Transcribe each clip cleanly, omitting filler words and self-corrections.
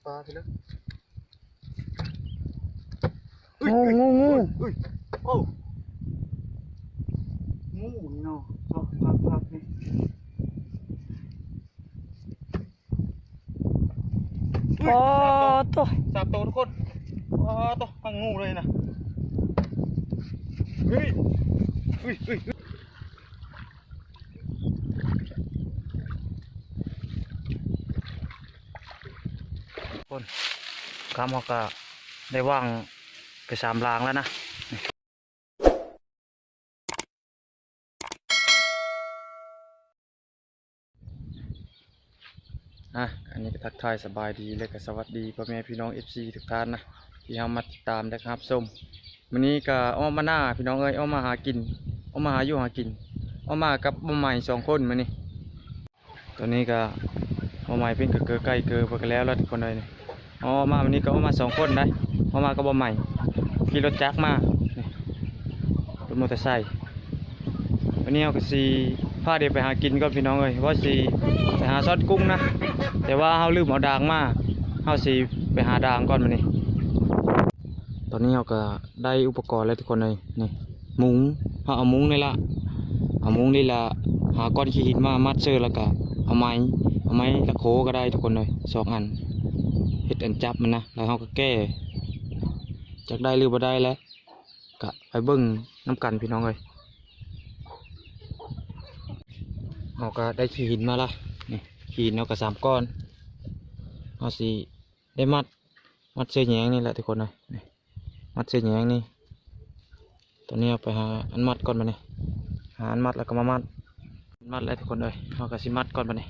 ปลาทีละงูงูงูโอ้งูเนาะพักนี่พอตัว สามตัวทุกคนตัวทั้งงูเลยนะเฮ้ยคนคำเขาก็ได้ว่างไป3 ลางแล้วนะอันนี้ก็ทักทายสบายดีและก็สวัสดีพ่อแม่พี่น้อง FC ทุกท่านนะที่เข้ามาติดตามนะครับส้มวันนี้ก็อ้อมมาหน้าพี่น้องเอ้ยอ้อมมาหากินอ้อมมาหาอยู่หากินอ้อมมากับบ่ใหม่2 คนมื้อนี้ตอนนี้ก็บ่ใหม่เป็นเกอใกล้เกอไปกันแล้วทุกคนเลยนี่อ้อมาวันนี้ก็อ้อมมา2 คนได้อ้อมมากับบ่ใหม่ขี่รถจักรมารถมอเตอร์ไซค์วันนี้เอาก็สิพาเด็กไปหากินก่อนพี่น้องเอ้ยว่าสิไปหาซอสกุ้งนะแต่ว่าเราลืมเอาด่างมาเราสิไปหาด่างก่อนมื้อนี้ตอนนี้เราก็ได้อุปกรณ์แล้วทุกคนเลยนี่มุ้งเอามุ้งนี่ละเอามุ้งนี่ละหาก้อนขี้หินมามัดเชือกแล้วก็เอาไม้ตะโขก็ได้ทุกคนเลย2 อันเฮ็ดอันจับมันนะแล้วเราก็แก้จากได้หรือบ่ได้แล้วก็ไปเบิ่งน้ำกันพี่น้องเลยเราก็ได้ขี้หินมาละนี่ขี้หินเราก็3 ก้อนเราสิได้มัดเชือกแยงนี่แหละทุกคนเลยมัดเชือกแยงนี่ตอนนี้เอาไปหาอันมัดก่อนมาเนี่ยหาอันมัดแล้วก็มามัดแล้วทุกคนเลยเราก็สิมัดก่อนมาเนี่ย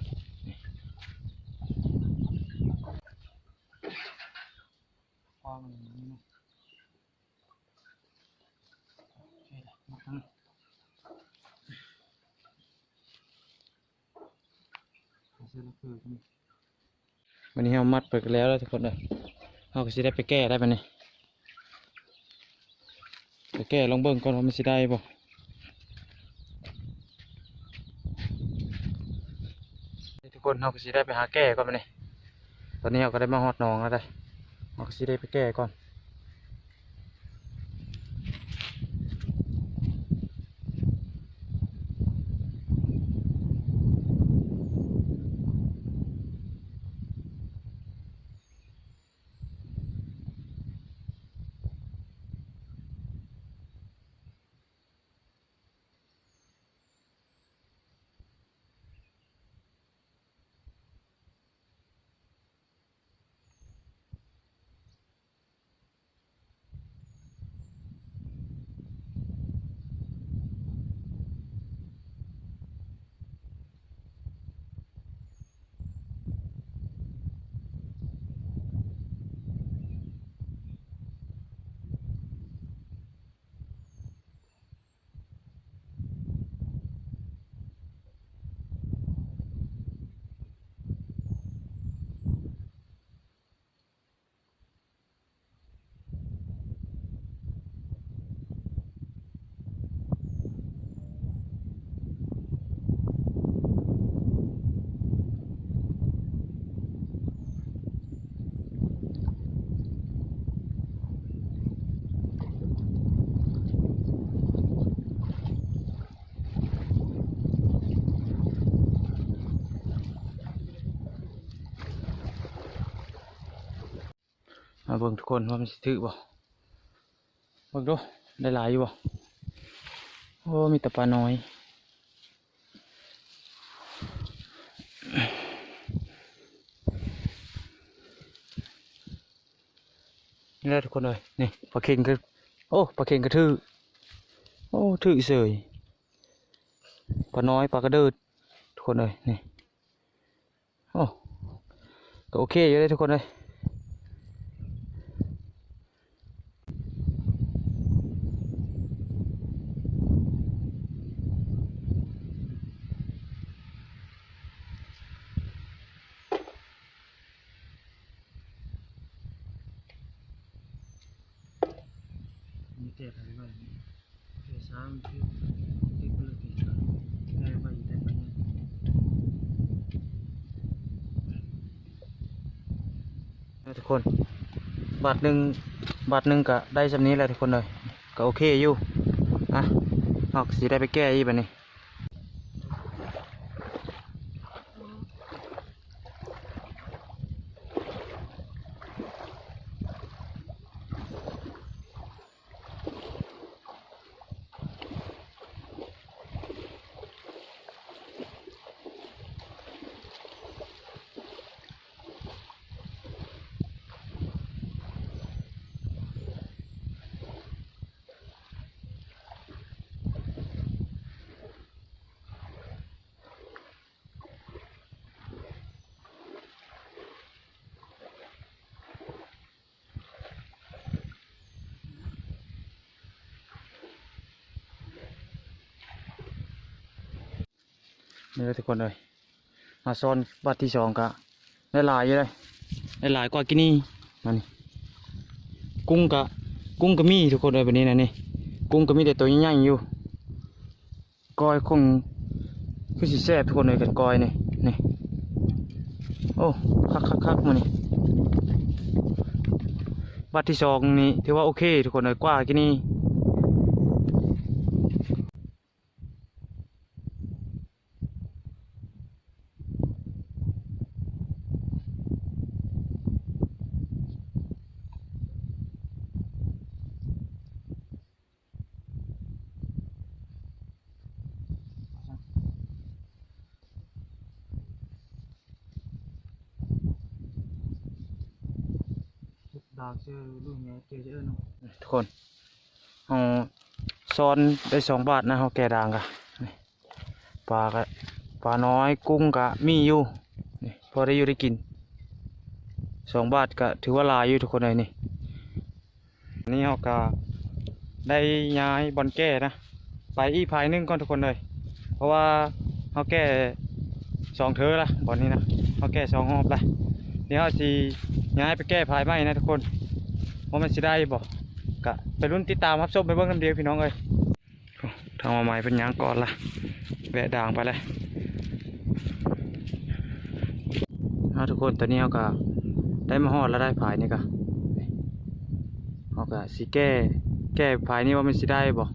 วันนี้เรามัดไปแล้วทุกคนเลยเราก็สิได้ไปแก้ได้ปะเนี่ยไปแก้ลองเบิ่งก่อนว่ามันสิได้บ่ทุกคนเราก็สิได้ไปหาแก้ก่อนปะเนี่ยตอนนี้เราก็ได้มาฮอดหนองแล้วได้เราก็สิได้ไปแก้ก่อนมาเบิ่งทุกคนว่ามันสิถือบ่เบิ่งดูได้หลายอยู่บ่โอ้มีแต่ปลาน้อยนี่แหละทุกคนเลยนี่ปลาเค็งก็โอ้ปลาเค็งก็ถือโอ้ถือเสยปลาน้อยปลากระเดิดทุกคนเลยนี่โอ้ก็โอเคอยู่เลยทุกคนเลยมีเตะอะไรบ้างเตะซ้ำที่ที่เปลือกได้ไปได้ไปเนี่ย น ทุกคนบาทหนึ่งก็ได้จำนี้แหละทุกคนเลยก็โอเคอยู่อ่ะเอาสีได้ไปแก้อีกแบบนี้นี่เลยทุกคนเลยมาโซนบาทที่สองก็ได้หลายอยู่เลยได้หลายกว่ากินี่มันกุ้งก็มีทุกคนเลยแบบนี้นะนี่กุ้งก็มีแต่ตัวใหญ่ๆอยู่ก้อยคงคือสิแซ่บทุกคนเลยกันก้อยนี่โอ้คักมันนี่บาทที่สองนี่ถือว่าโอเคทุกคนเลยกว่ากินี่ดาวเจอลูกเนี้ยเจอเนาะทุกคนเอาซ้อนได้2 บาทนะเขาแก่ด่างกะปลาน้อยกุ้งกะมีอยู่นี่พอได้อยู่ได้กิน2 บาทก็ถือว่าหลายอยู่ทุกคนเลยนี่เขาก็ได้ย้ายบอลแก้นะไปอีกภายนึงก่อนทุกคนเลยเพราะว่าเขาแก้2 เทอละบอลนี้นะเขาแก้2 รอบละเดี๋ยวเขาจะย้ายไปแก้ภายใหม่นะทุกคนว่ามันจะได้บ่กะไปรุ่นติดตามครับชมไปเบิ่งน้ำเดียวพี่น้องเอ้ยทางมาใหม่เป็นยางก่อนละแวะด่างไปเลยทุกคนตอนนี้เขาก็ได้มาฮอดแล้วได้ภายนี่ก็เขาก็สิแก้ภายนี้ว่ามันสิได้บ่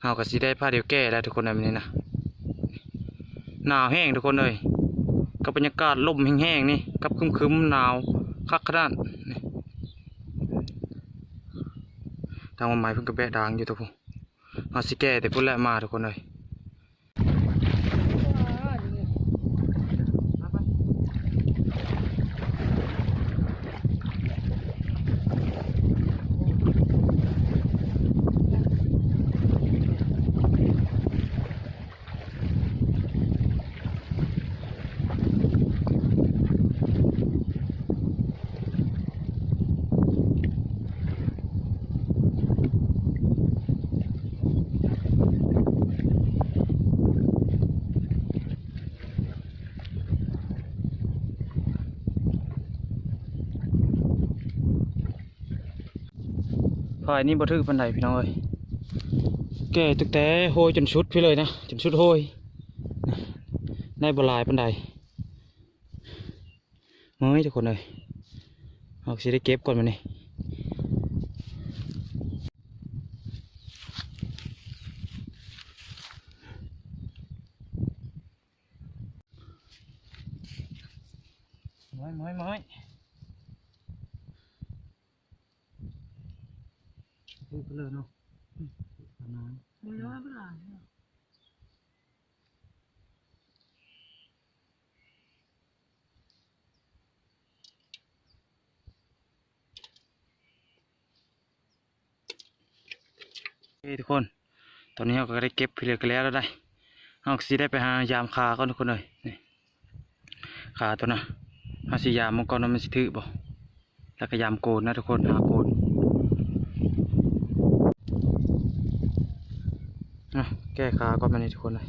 เขาก็สิได้ผ้าเดียวแก้แล้วทุกคนแบบนี้นะหนาวแห้งทุกคนเลยกับบรรยากาศลมแห้งๆนี่กับครึ้มๆหนาวคักขนาดนี่ทางมาใหม่เพิ่งกระแบะด่างอยู่ทุกคนเอาสิแก้แต่พุ่นแหละมาทุกคนเลยฝ่ายนี้บ่ทึกปันใดพี่น้องเอ้ยแก่ตึกแต่โหยจนชุดพี่เลยนะจนชุดโหยได้บ่หลายปันใดเฮ้ยทุกคนเลยเอาสิได้เก็บก่อนมานี่ไม่ดูไปเลยเนาะน้อยไม่น้อยเปล่าทุกคนตอนนี้เราก็ได้เก็บพี่เลยกันแล้วได้เราสิได้ไปหายามขาก่อนทุกคนเลยนี่ขาตัวน่ะเอาสิยามมังกรมันสิถือบ่แล้วก็ยามโกนนะทุกคนหาโกนแก้ขาก่อนมานี่ทุกคนเลย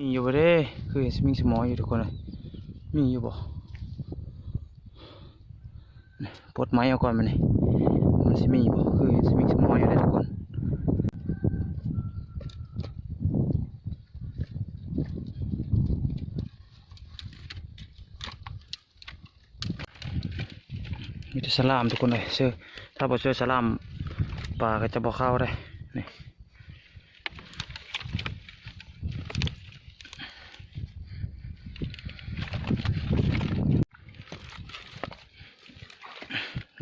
มีอยู่บ่เด้คือเห็นมีสมออยู่ทุกคนเลยมีอยู่บ่ปลดไม้เอาก่อนมันนี่มันสิมีบ่คือเห็นมีสมออยู่เลยทุกคนมีแต่สลามทุกคนเลยเชื่อถ้าบ่เชื่อสลามปลาก็จะบ่เข้าได้นี่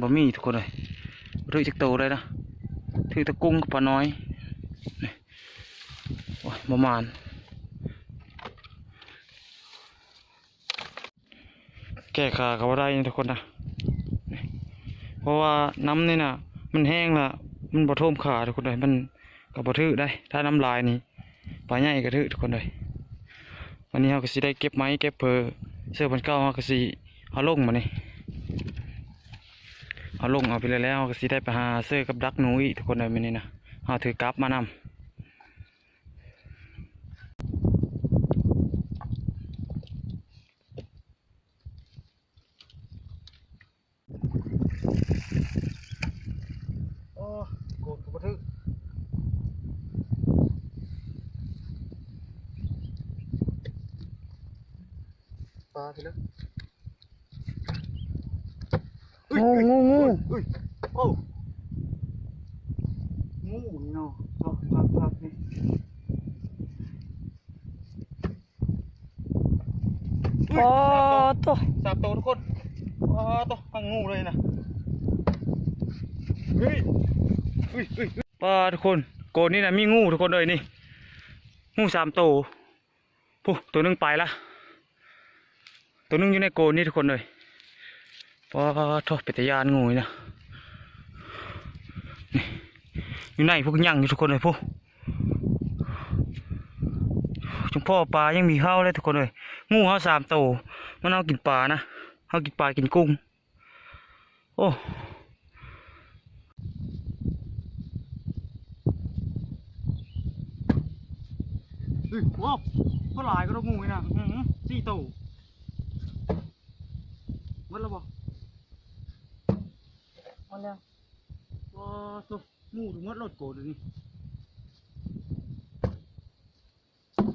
บ่มีทุกคนเลยถือจักโตเลยนะถือตะกุ้งกับปลาน้อยนี่โอ้ยประมาณแก้ขาเขาได้ทุกคนนะนี่เพราะว่าน้ำนี่นะมันแห้งละมันบ่ท่วมขาทุกคนเลยมันกับบ่ถือได้ ถ้าน้ำลายนี่ปลาใหญ่ก็ถือทุกคนเลยวันนี้เราก็สิได้เก็บไม้เก็บเสื้อพันเก้าเราก็สิเอาลงมานี่เอาลงเอาไปเลยแล้วก็สิได้ไปหาเสื้อกับดักหนูอีกทุกคนเลยมันนี่นะเอาถือกลับมานำโอ้โกดกับทึกปลาทีละ งู อุ้ยโอ้งูนี่เนาะพักนี่ ปอโต สามตัวทุกคนอ๋อตัวทั้งงูเลยนะเฮ้ยปลาทุกคนโกนนี่นะมีงูทุกคนเลยนี่งูสามตัวปุ๊ตัวหนึงไปละตัวหนึงอยู่ในโกนนี่ทุกคนเลยปลาทอดเป็ดยานงูนี่นะนี่อยู่ในพวกย่างอยู่ทุกคนเลยปุ๊จุงพ่อปลายังมีข้าวเลยทุกคนเลยงูเขาสามตัวมันเอากินปลานะเอากินปลากินกุ้งโอ้ว้าวก็หลายก็ต้องงูนะสี่ตัววัดแล้วบ่วัดแล้วว้าวตัวงูถึงวัดรถโกรธเลยนี่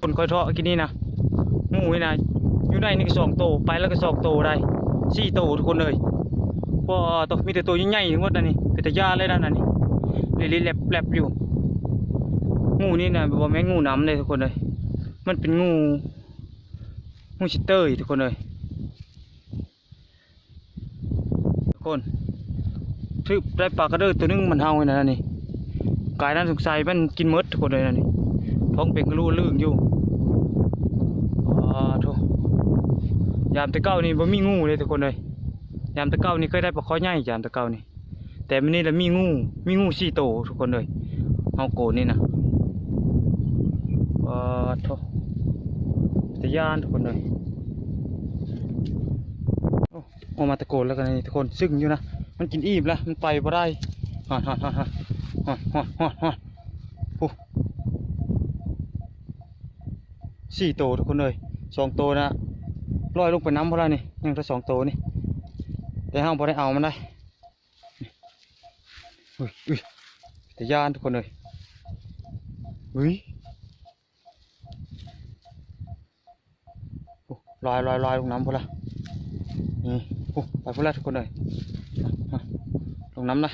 คนคอยทอกินนี่นะงูนี่นะอยู่ในนี่ก็2 ตัวไปแล้วก็2 ตัวได้4 ตัวทุกคนเลยว้าวตัวมีแต่ตัวใหญ่ๆทั้งหมดนั่นนี่เป็นตะยาเลยนะนั่นนี่ลิๆแลบๆอยู่งูนี่นะบ่แม่นงูน้ำเลยทุกคนเลยมันเป็นงูชิตเตอร์ทุกคนเลยทุกคนถือได้ปลากระเดิดตัวนึงมันเฮาไงนะนี่กายนั้นสงสัยมันกินมดทุกคนเลยนะนี่ท้องเป็นกระลูลื่นอยู่โธ่ยามตะเก้านี่บ่มีงูเลยทุกคนเลยยามตะเก้านี่เคยได้ปลาข้อใหญ่ยามตะเก้านี่แต่มันนี่ละมีงู4 ตัวทุกคนเลยเฮาโกนนี่นะโธ่ตะยานทุกคนเลยออกมาตะโกนแล้วกันนี่ทุกคนซึ่งอยู่นะมันกินอิ่มแล้วมันไปบ่ได้ฮอนโอ้4 ตัวทุกคนเลย2 ตัวนะลอยลงไปน้ำพอแล้วนี่ยังแต่2 ตัวนี่แต่ห้างพอได้เอามันได้อุ้ยตะยานทุกคนเลยอุ้ยลอยลงน้ำพอละนี่โอ้ไปพอแล้วทุกคนเลยลงน้ำนะ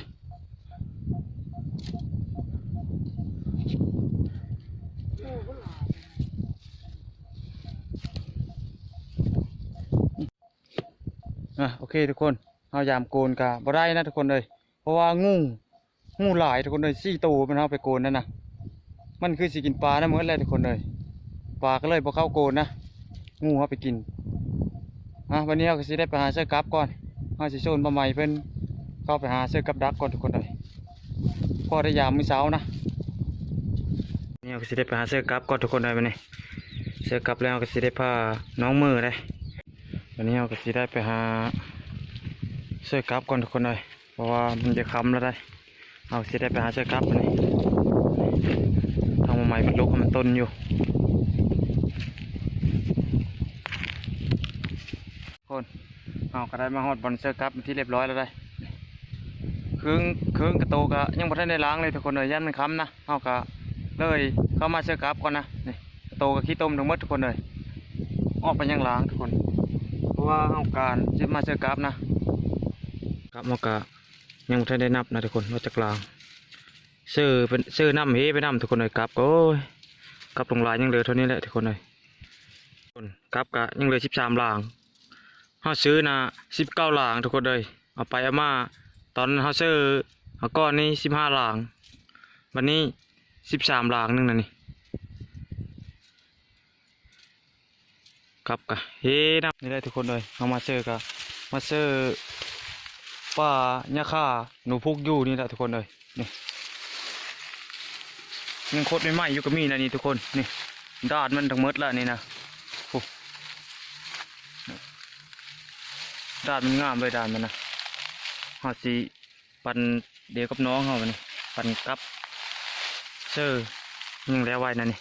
โอเคทุกคนเอายามโกนกะบ่ได้นะทุกคนเลยเพราะว่างูหลายทุกคนเลย4 ตัวมันเอาไปโกนนั่นนะมันคือสิกินปลานะเหมือนเลยทุกคนเลยปลาก็เลยพอเข้าโกนนะงูเอาไปกินวันนี้เราก็สิได้ไปหาเสื้อกั๊บก่อนเอาสิโซนปลาไหมเพิ่นเข้าไปหาเสื้อกั๊บดักก่อนทุกคนเลยพอได้ยามมื้อเช้านะนี่เราก็สิได้ไปหาเสื้อกั๊บก่อนทุกคนเลยวันนี้เสื้อกั๊บแล้วก็สิได้พาน้องมือเลยวันนี้เราก็สิได้ไปหาเสื้อกั๊บก่อนทุกคนเลยเพราะว่ามันจะค้ำแล้วได้เอาสิได้ไปหาเสื้อกั๊บวันนี้ทางปลาไหมเป็นลูกมันต้นอยู่ คนเอาก็ได้มาฮอดบอลเซอร์ครับเป็นที่เรียบร้อยแล้วได้เครื่องกระโตกะยังบ่ทันได้ล้างเลยทุกคนเลยยันมันค้ำนะเอาก็เลยเข้ามาเซอร์ครับก่อนนะนี่กระโตกะขี้ต้มทั้งหมดทุกคนเลยออกไปยังล้างทุกคนเพราะว่าเอาการจะมาเซอร์ครับนะครับเอาก็ยังบ่ทันได้นับนะทุกคนว่าจะกลางซื้อน้ำเฮไปน้ำทุกคนเลยครับโอ้ยกับลงลายยังเหลือเท่านี้แหละทุกคนเลยครับกะยังเหลือ13 หลางเขาซื้อนะ19 หลางทุกคนเลยเอาไปเอามาตอนเขาซื้อเอาก้อนนี้15 หลางวันนี้13 หลางนึงนะนี่ครับกะเฮ้นะนี่แหละทุกคนเลยเอามาซื้อกะมาซื้อปลาหญ้าค่าหนูพุกอยู่นี่แหละทุกคนเลยนี่ยังโคตรไม่ไหม้อยู่กับมีนะนี่ทุกคนนี่ดาดมันทั้งหมดแล้วนี่นะโอ้ดาดมันงามเลยดาดมันนะหอดสีปันเดียวกับน้องเขานี่ปันกับเซอร์ยังแล้วไว้นะนี่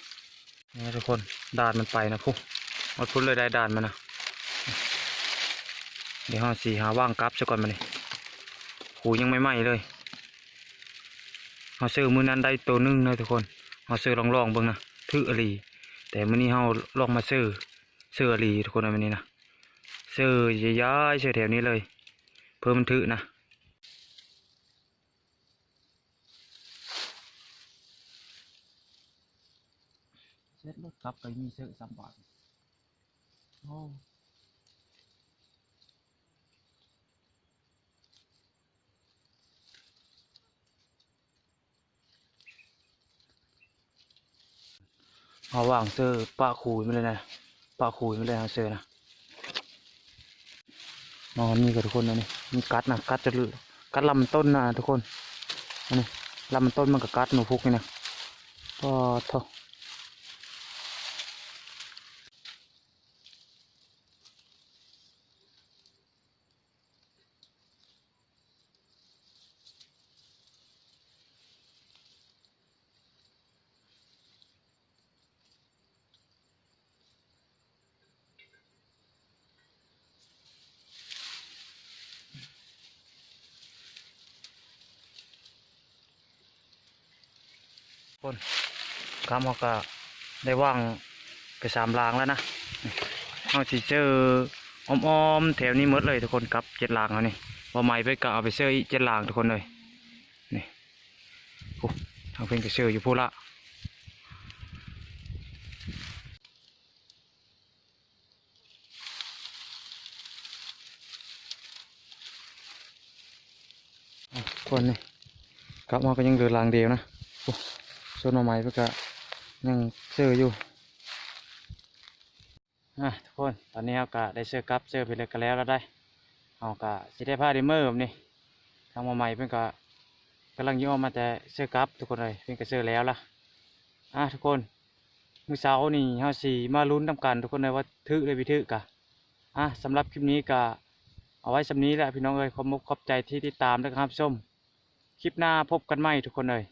นี่ทุกคนดาดมันไปนะพุหมดพุ่นเลยได้ดาดมันนะเดี๋ยวหอดสีหาว่างกับซะก่อนมานี่หูยังไม่ไหม้เลยหอดเซอร์มือนั้นได้ตัวนึงนะทุกคนหอดเซอร์ลองเบิ่งนะถืออลีแต่มื้อนี้เฮาลองมาเซอร์อลีทุกคนในมื้อนี้นะเซอร์ย้ายๆเซอร์แถวนี้เลยเพิ่มมันถือนะเช็ดรถครับไปมีเสื้อ3 บาทโอ้เอาว่างเสื้อป้าคูยไม่เลยนะป้าคูยไม่เลยเอาเสื้อนะนอนนี่กับทุกคนนะนี่มันกัดนะกัดจะกัดลำต้นนะทุกคนนี่ลำต้นมันก็กัดหนูพุกนี่นะก็เท่าคนข้ามเขาก็ได้ว่างไป3 รางแล้วนะเอาสีเจออ้อมๆแถวนี้หมดเลยทุกคนกับ7 รางเขานี่พอใหม่ไปก็เอาไปเสื้ออีก7 รางทุกคนเลยนี่โอ้ทางเพิ่นก็เสื้ออยู่พูละคนนี่กลับมาก็ยังเหลือรางเดียวนะโอ้ส่วนหน่อไม้เพิ่นก็ยังเสื้ออยู่ทุกคนตอนนี้เราก็ได้เสื้อกับเสื้อไปเลยกันแล้วได้เอาก็สิได้ผ้าดิเมอร์แบบนี้ทางมาใหม่เพิ่นก็กำลังย่อมาแต่เสื้อกับทุกคนเลยเพิ่นก็เสื้อแล้วล่ะทุกคนมื้อเช้านี่เฮาสิมาลุ้นนำกันทุกคนเลยว่าถึกเลยบ่ถึกกะสำหรับคลิปนี้ก็เอาไว้สำนี้แหละพี่น้องเอ้ยขอบใจที่ติดตามนะครับชมคลิปหน้าพบกันใหม่ทุกคนเลย